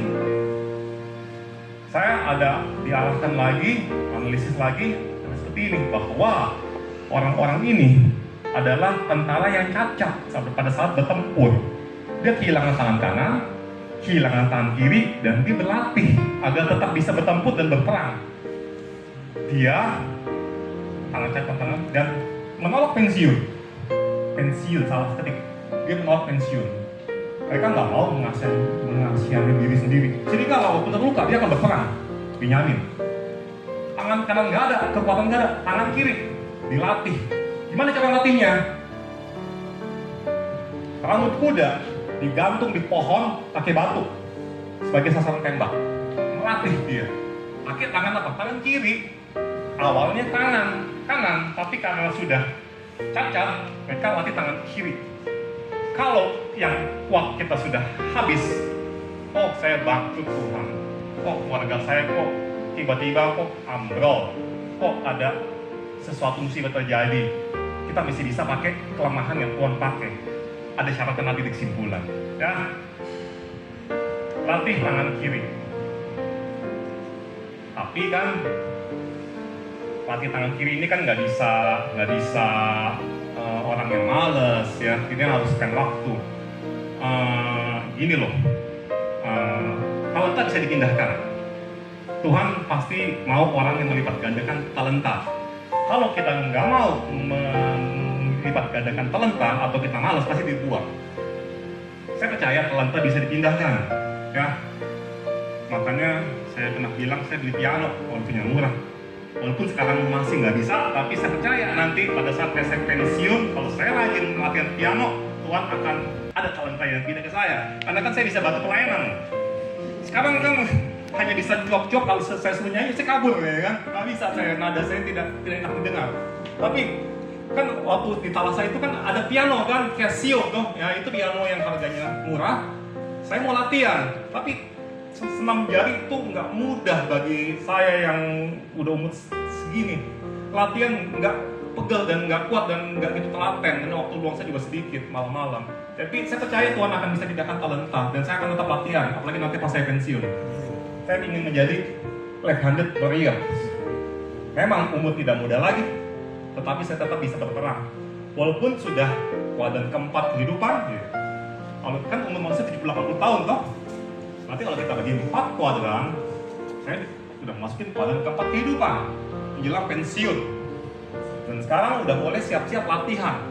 Saya ada diarahkan lagi, analisis lagi seperti ini, bahwa orang-orang ini adalah tentara yang cacat pada saat bertempur. Dia kehilangan tangan kanan, kehilangan tangan kiri, dan dia berlatih agar tetap bisa bertempur dan berperang. Dia tangan dan menolak pensiun. Pensiun salah ketik. Dia menolak pensiun. Mereka nggak mau mengasihani diri sendiri. Sehingga walaupun terluka, dia akan berperang. Binyamin. Tangan kanan nggak ada, kekuatan nggak ada. Tangan kiri dilatih. Gimana cara latihnya? Rambut kuda digantung di pohon pakai batu sebagai sasaran tembak. Melatih dia. Pakai tangan apa? Tangan kiri. Awalnya kanan, tapi karena sudah cacat, mereka latih tangan kiri. Kalau yang kuat kita sudah habis, oh saya bangkrut Tuhan, kok keluarga saya kok tiba-tiba kok ambrol, kok ada sesuatu musibah terjadi, kita mesti bisa pakai kelemahan yang Tuhan pakai. Ada syaratnya nanti di kesimpulan, ya. Latih tangan kiri. Tapi kan latih tangan kiri ini kan nggak bisa orang yang males, ya. Ini harus spend waktu. Gini loh, talenta bisa dipindahkan. Tuhan pasti mau orang yang melipat gandakan talenta. Kalau kita nggak mau melipat gandakan talenta atau kita malas, pasti dibuang. Saya percaya talenta bisa dipindahkan, ya. Makanya saya pernah bilang saya beli piano walaupun yang murah. Walaupun sekarang masih nggak bisa, tapi saya percaya nanti pada saat saya pensiun, kalau saya rajin latihan piano, Tuhan akan ada talenta yang pindah ke saya. Karena kan saya bisa bantu pelayanan. Sekarang kan hanya bisa jok-jok, kalau saya suruh nyanyi, saya kabur, ya kan? Nggak bisa, nada saya tidak enak didengar. Tapi kan waktu di Talasa itu kan ada piano kan, Casio tuh, ya itu piano yang harganya murah. Saya mau latihan, tapi senam jari itu nggak mudah bagi saya yang udah umur segini. Latihan nggak pegel dan nggak kuat dan nggak gitu telaten, karena waktu luang saya juga sedikit malam-malam. Tapi saya percaya Tuhan akan bisa pindahkan talenta dan saya akan tetap latihan, apalagi nanti pas saya pensiun. Saya ingin menjadi left-handed warrior. Memang umur tidak muda lagi, tetapi saya tetap bisa berperang. Walaupun sudah kuadran keempat kehidupan, ya. Kalau kan umur manusia 70-80 tahun toh. Nanti kalau kita bagi 4 kuadran, saya sudah masukin kuadran keempat kehidupan, menjelang pensiun. Dan sekarang udah boleh siap-siap latihan.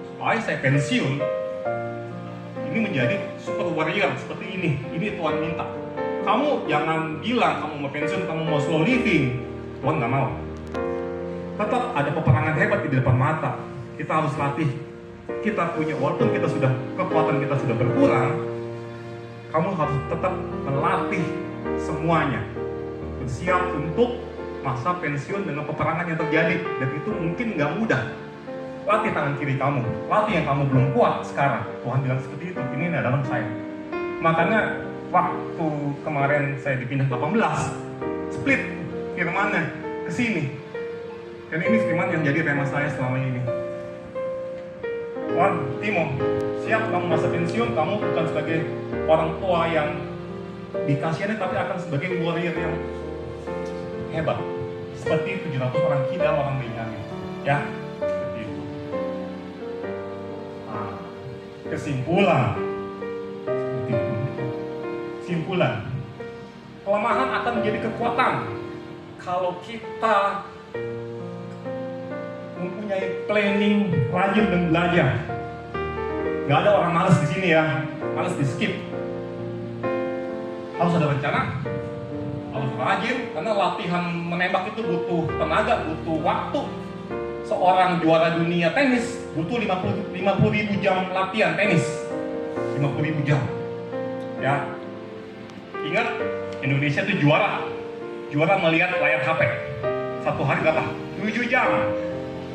Supaya saya pensiun, ini menjadi super warrior seperti ini. Ini Tuhan minta. Kamu jangan bilang kamu mau pensiun, kamu mau slow living. Tuhan nggak mau. Tetap ada peperangan hebat di depan mata. Kita harus latih. Kita punya, walaupun kekuatan kita sudah berkurang, kamu harus tetap melatih semuanya. Bersiap untuk masa pensiun dengan peperangan yang terjadi. Dan itu mungkin nggak mudah. Latih tangan kiri kamu. Latih yang kamu belum kuat sekarang. Tuhan bilang seperti itu. Ini dalam saya. Makanya waktu kemarin saya dipindah 18, split firmannya ke sini. Dan ini firman yang jadi tema saya selama ini. Tuhan, Timo, siap kamu masa pensiun, kamu bukan sebagai orang tua yang dikasihani, tapi akan sebagai warrior yang hebat. Seperti 700 orang kidal, orang Benyamin. Ya, seperti itu. Nah, kesimpulan. Kesimpulan. Kelemahan akan menjadi kekuatan. Kalau kita mempunyai planning, rajin dan belajar. Gak ada orang malas di sini ya, malas di skip. Harus ada rencana, harus rajin, karena latihan menembak itu butuh tenaga, butuh waktu. Seorang juara dunia tenis butuh 50.000 jam latihan tenis, 50.000 jam. Ya, ingat Indonesia itu juara melihat layar HP. Satu hari berapa? 7 jam.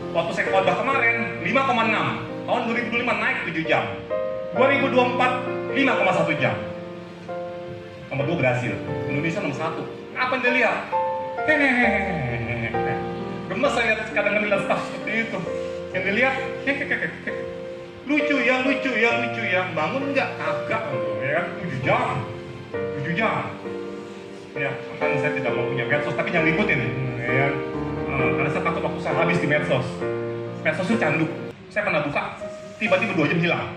Waktu saya khotbah kemarin 5,6, tahun 2025 naik 7 jam, 2024 5,1 jam. Nomor 2 Brasil, Indonesia nomor 1. Apa yang dilihat? Hehehe. Gemes saya lihat kadang-kadang lihat staff seperti itu. Yang dilihat, lucu ya, bangun enggak? Kagak, ya kan? 7 jam. Ya, makanya saya tidak mau punya medsos, tapi jangan ngikutin, ya. Karena saya takut waktu saya habis di medsos. Medsos itu candu. Saya pernah buka, tiba-tiba 2 jam hilang.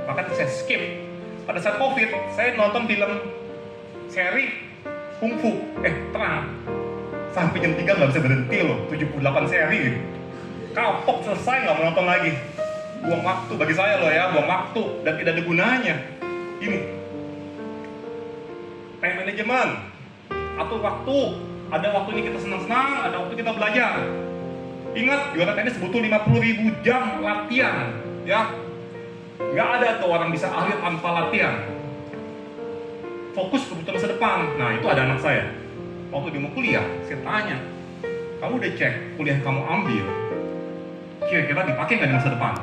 Maka saya skip. pada saat COVID, saya nonton film seri kungfu, tenang, sampai jam 3 nggak bisa berhenti loh, 78 seri, kapok selesai nggak mau nonton lagi, buang waktu bagi saya loh ya, buang waktu dan tidak ada gunanya. Ini time management, atur waktu, ada waktunya kita senang-senang, ada waktu kita belajar. Ingat, juara tenis butuh 50.000 jam latihan, ya. Nggak ada tuh orang bisa ahli tanpa latihan. Fokus kebutuhan masa depan. Nah, itu ada anak saya. Waktu dia mau kuliah, saya tanya, kamu udah cek kuliah yang kamu ambil, kira-kira dipakai nggak di masa depan?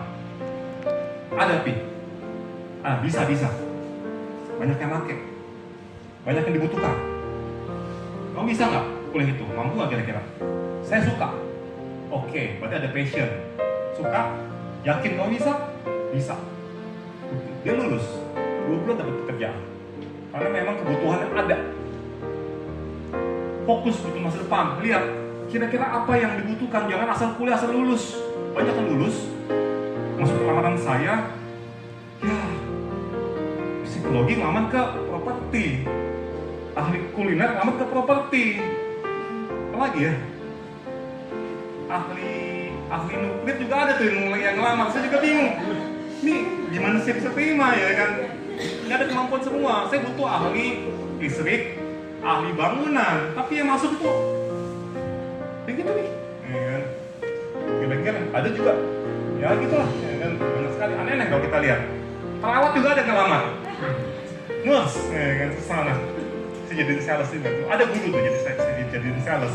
Ada, Pi. Bisa. Banyak yang pakai. Banyak yang dibutuhkan. Kamu bisa nggak kuliah itu? Mampu nggak kira-kira? Saya suka. Oke, berarti ada passion. Suka? Yakin kamu bisa? Bisa. Dia lulus, 2 bulan dapat pekerjaan. Karena memang kebutuhannya ada. Fokus untuk masa depan. Lihat, kira-kira apa yang dibutuhkan. Jangan asal kuliah, asal lulus. Banyak yang lulus, masuk lamaran saya, ya, psikologi ngelamar ke properti. Ahli kuliner ngelamar ke properti. Apalagi ya? Ahli nuklir juga ada tuh yang ngelamar. Saya juga bingung. Ini gimana saya bisa terima ya kan? Nggak ada kemampuan semua. Saya butuh ahli listrik, ahli bangunan. Tapi yang masuk tuh begitu nih. Ya kan? Kira-kira ada juga. Ya gitulah. Ya kan? Banyak sekali. Aneh-aneh kalau kita lihat. Perawat juga ada ngelamar. Nurse, ya kan? Sana. Saya jadiin sales juga tuh. Ada guru tuh jadi saya jadiin sales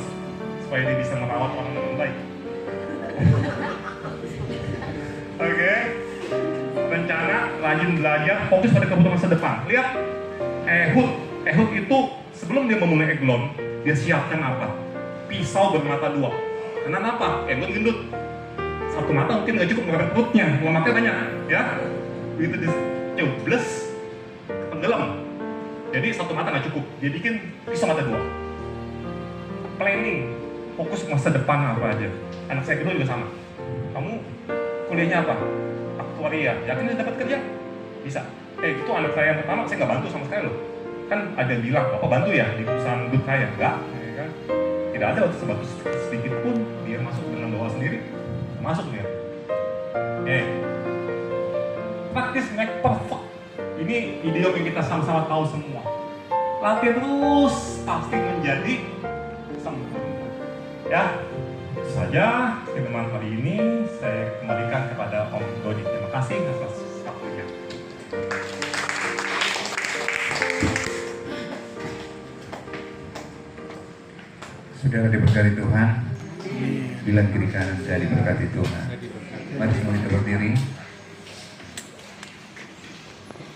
supaya dia bisa merawat orang dengan baik. Oke. Rencana, rajin belajar, fokus pada kebutuhan masa depan. Lihat, Ehud itu sebelum dia memulai Eglon, dia siapkan apa? Pisau bermata 2. Karena apa? Eglon gendut. Satu mata mungkin nggak cukup mengerak perutnya, matanya banyak, ya. Begitu dicoblos, tenggelam. Jadi satu mata nggak cukup, dia bikin pisau mata 2. Planning, fokus masa depan apa aja. Anak saya kedua juga sama. Kamu kuliahnya apa? Aktuaria. Yakin dia dapat kerja? Bisa. Itu anak saya yang pertama, saya nggak bantu sama sekali loh. Kan ada yang bilang, Bapak bantu ya di perusahaan dut saya. Enggak, ya kan? Tidak ada waktu sebantu sedikit pun dia masuk dengan doa sendiri. Masuk dia. Practice make perfect. Ini idiom yang kita sama-sama tahu semua. Latihan terus pasti menjadi sempurna. Ya, itu saja firman hari ini. Saya kembalikan kepada Om Dodi. Terima kasih atas waktunya. Saudara diberkati Tuhan, bilang kiri kanan saya diberkati Tuhan. Mari semua kita berdiri.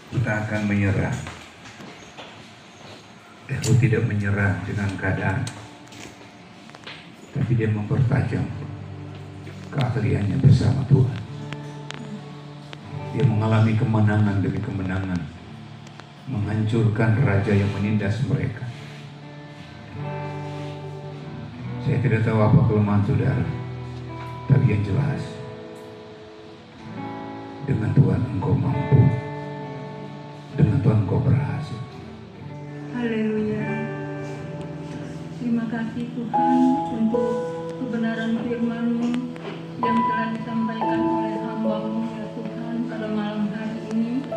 Kita akan menyerah. Ehud tidak menyerah dengan keadaan, tapi dia mempertajam keahliannya bersama Tuhan. Dia mengalami kemenangan demi kemenangan, menghancurkan raja yang menindas mereka. Saya tidak tahu apa kelemahan saudara, tapi yang jelas, dengan Tuhan engkau mampu, dengan Tuhan engkau berhasil. Haleluya. Terima kasih Tuhan untuk kebenaran firman-Mu yang telah disampaikan oleh hamba-Mu ya Tuhan pada malam hari ini.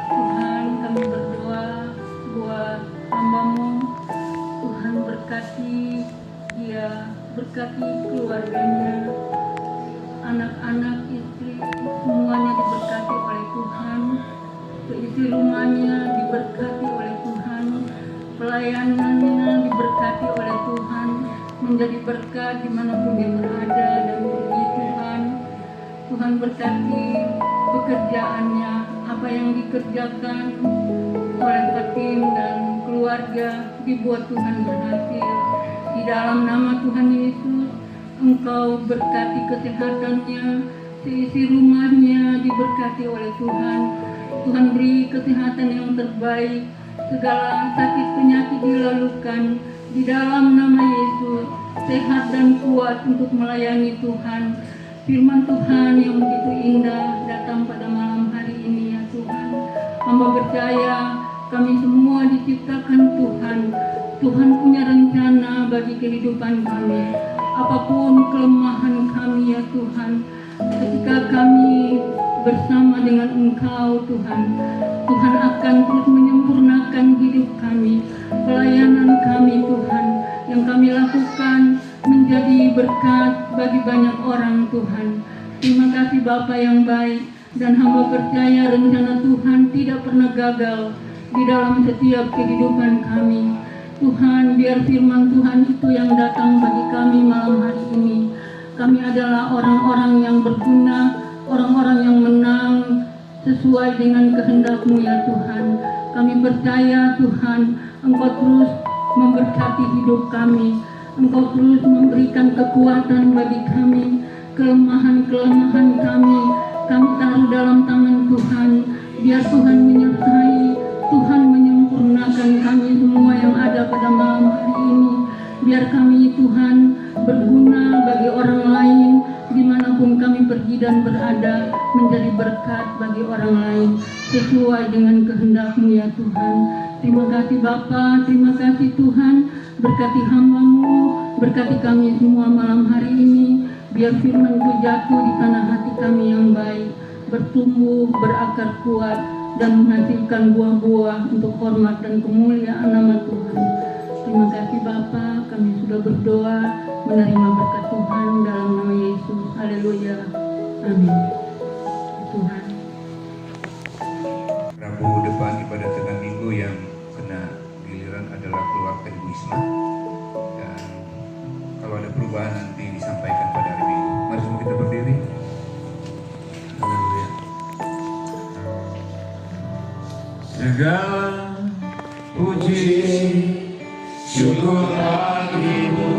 Tuhan, kami berdoa buat hamba-Mu. Tuhan berkati dia, berkati keluarganya, anak-anak, istri, semuanya diberkati oleh Tuhan. Isi rumahnya diberkati oleh Tuhan, pelayanannya diberkati oleh Tuhan, menjadi berkat dimanapun dia berada dan puji Tuhan. Tuhan berkati pekerjaannya, apa yang dikerjakan oleh tim dan keluarga dibuat Tuhan berhasil. Di dalam nama Tuhan Yesus, Engkau berkati kesehatannya, seisi rumahnya diberkati oleh Tuhan. Tuhan beri kesehatan yang terbaik, segala sakit penyakit dilalukan di dalam nama Yesus, sehat dan kuat untuk melayani Tuhan. Firman Tuhan yang begitu indah datang pada malam hari ini ya Tuhan. Hamba percaya kami semua diciptakan Tuhan. Tuhan punya rencana bagi kehidupan kami. Apapun kelemahan kami ya Tuhan, ketika kami bersama dengan Engkau Tuhan, Tuhan akan terus menyempurnakan hidup kami, pelayanan kami Tuhan, yang kami lakukan menjadi berkat bagi banyak orang Tuhan. Terima kasih Bapa yang baik, dan hamba percaya rencana Tuhan tidak pernah gagal di dalam setiap kehidupan kami. Tuhan, biar firman Tuhan itu yang datang bagi kami malam hari ini. Kami adalah orang-orang yang berguna, orang-orang yang menang sesuai dengan kehendak-Mu ya Tuhan. Kami percaya Tuhan, Engkau terus memberkati hidup kami. Engkau terus memberikan kekuatan bagi kami. Kelemahan-kelemahan kami taruh dalam tangan Tuhan. Biar Tuhan menyertai, Tuhan menyempurnakan kami semua yang ada pada malam hari ini. Biar kami Tuhan berguna bagi orang lain, dimanapun kami pergi dan berada, menjadi berkat bagi orang lain sesuai dengan kehendak-Mu ya Tuhan. Terima kasih Bapa, terima kasih Tuhan. Berkati hamba-Mu, berkati kami semua malam hari ini. Biar firman-Mu jatuh di tanah hati kami yang baik, bertumbuh, berakar kuat, dan menghasilkan buah-buah untuk hormat dan kemuliaan nama Tuhan. Terima kasih Bapa, kami sudah berdoa menerima berkat Tuhan dalam nama Yesus. Haleluya. Amin. Tuhan. Rabu depan ibadah tengah minggu yang kena giliran adalah keluarga Ibu Isma. Dan kalau ada perubahan nanti disampaikan pada hari Minggu. Mari semua kita berdiri. Haleluya. Segala puji syukur bagimu,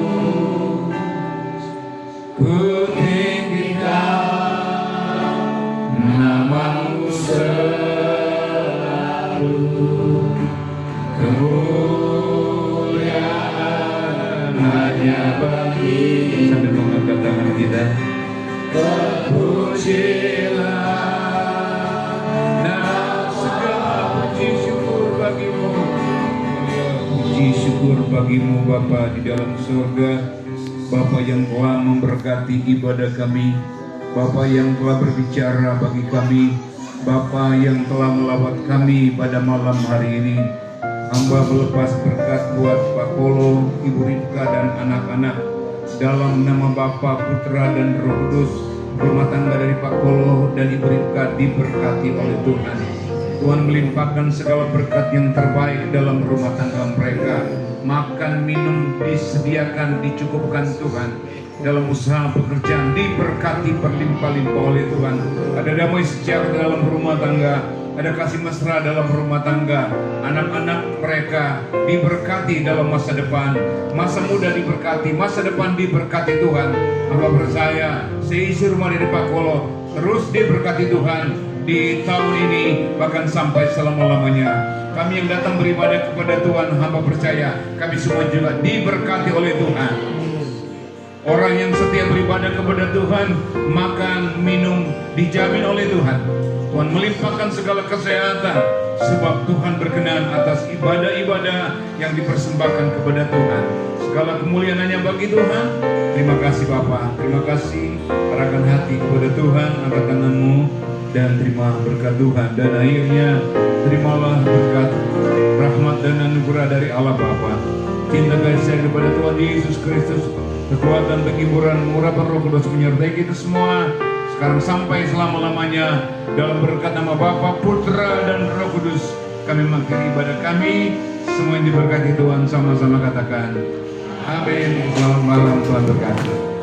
ku tinggikan nama-Mu selalu, kemuliaan hanya bagi. Sambil mengangkat tangan kita, terpujilah. Puji syukur bagimu Bapa di dalam surga, Bapa yang telah memberkati ibadah kami, Bapa yang telah berbicara bagi kami, Bapa yang telah melawat kami pada malam hari ini. Hamba melepas berkat buat Pak Kolo, Ibu Ripka dan anak-anak. Dalam nama Bapa, Putra dan Roh Kudus, rumah tangga dari Pak Kolo dan Ibu Ripka diberkati oleh Tuhan. Tuhan melimpahkan segala berkat yang terbaik dalam rumah tangga mereka. Makan, minum disediakan, dicukupkan Tuhan. Dalam usaha pekerjaan diberkati berlimpah-limpah oleh Tuhan. Ada damai sejahtera dalam rumah tangga, ada kasih mesra dalam rumah tangga. Anak-anak mereka diberkati dalam masa depan. Masa muda diberkati, masa depan diberkati Tuhan. Hamba percaya seisi rumah dari Pak Kolo terus diberkati Tuhan di tahun ini, bahkan sampai selama-lamanya. Kami yang datang beribadah kepada Tuhan, hamba percaya kami semua juga diberkati oleh Tuhan. Orang yang setia beribadah kepada Tuhan, makan, minum dijamin oleh Tuhan. Tuhan melimpahkan segala kesehatan, sebab Tuhan berkenan atas ibadah-ibadah yang dipersembahkan kepada Tuhan. Segala kemuliaan hanya bagi Tuhan. Terima kasih Bapa, terima kasih. Arahkan hati kepada Tuhan, angkat tanganmu dan terima berkat Tuhan. Dan akhirnya terimalah berkat rahmat dan anugerah dari Allah Bapa, cinta kasih sayang kepada Tuhan Yesus Kristus, kekuatan penghiburan urapan Roh Kudus menyertai kita semua sekarang sampai selama-lamanya. Dalam berkat nama Bapa, Putra dan Roh Kudus kami mengakhiri ibadah kami. Semua yang diberkati Tuhan sama-sama katakan amin. Selamat malam, Tuhan berkati.